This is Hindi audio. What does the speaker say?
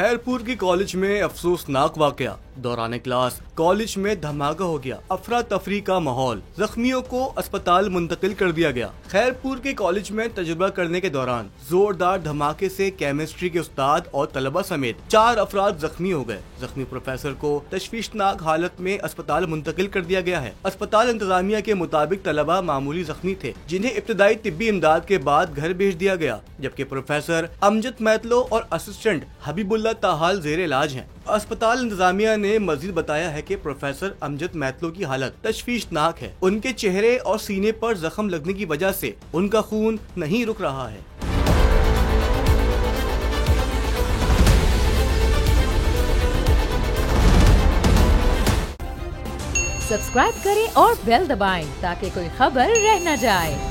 खैरपुर की कॉलेज में अफसोसनाक वाकया। दौरान क्लास कॉलेज में धमाका हो गया। अफरा तफरी का माहौल, जख्मियों को अस्पताल मुंतकिल कर दिया गया। खैरपुर के कॉलेज में तजुर्बा करने के दौरान जोरदार धमाके से केमिस्ट्री के उस्ताद और तलबा समेत 4 अफराद जख्मी हो गए। जख्मी प्रोफेसर को तशवीशनाक हालत में अस्पताल मुंतकिल कर दिया गया है। अस्पताल इंतजामिया के मुताबिक तलबा मामूली जख्मी थे, जिन्हें इब्तदाई तिब्बी इमदाद के बाद घर भेज दिया गया, जबकि प्रोफेसर अमजद मैतलो और असिस्टेंट हबीबुल्लाह ताहाल जेर इलाज हैं। अस्पताल इंतजामिया ने मजीद बताया है कि प्रोफेसर अमजद मैतलो की हालत तशवीशनाक है। उनके चेहरे और सीने पर जख्म लगने की वजह से उनका खून नहीं रुक रहा है। सब्सक्राइब करें और बेल दबाएं ताकि कोई खबर रह न जाए।